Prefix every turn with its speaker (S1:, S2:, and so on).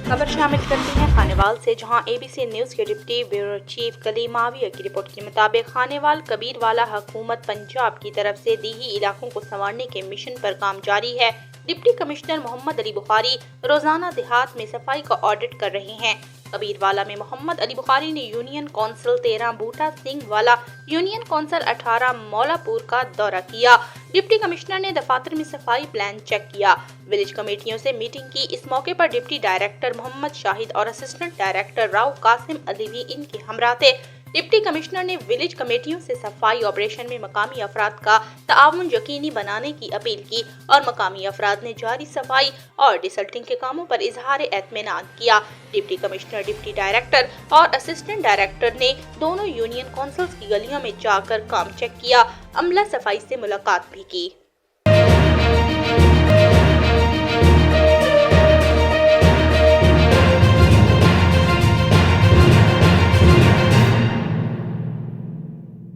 S1: खबर शामिल करते हैं खानेवाल से, जहां एबीसी न्यूज के deputy bureau chief Kaleem Muawiya की रिपोर्ट के मुताबिक खानेवाल कबीरवाला हुकूमत पंजाब की तरफ से दीही इलाकों को संवारने के मिशन पर काम जारी है। डिप्टी कमिश्नर मोहम्मद अली बुखारी रोजाना देहात में सफाई का ऑडिट कर रहे हैं। कबीरवाला में मोहम्मद अली बुखारी ने यूनियन कौंसिल 13 बूटा सिंह वाला, यूनियन कौंसिल 18 मौलापुर का दौरा किया। डिप्टी कमिश्नर ने दफातर में सफाई प्लान चेक किया। विलेज कमेटियों से मीटिंग की। इस मौके पर डिप्टी डायरेक्टर मोहम्मद शाहिद और असिस्टेंट डायरेक्टर राव कासिम अली भी इनके हमरा थे। डिप्टी कमिश्नर ने विलेज कमेटियों से सफाई ऑपरेशन में मकामी अफराद का ताउन यकीनी बनाने की अपील की और मकामी अफराद ने जारी सफाई और डिसल्टिंग के कामों पर इजहार एतमानान किया। डिप्टी कमिश्नर, डिप्टी डायरेक्टर और असिस्टेंट डायरेक्टर ने दोनों यूनियन कौंसिल्स की गलियों में जाकर काम चेक किया। अमला सफाई से मुलाकात भी की।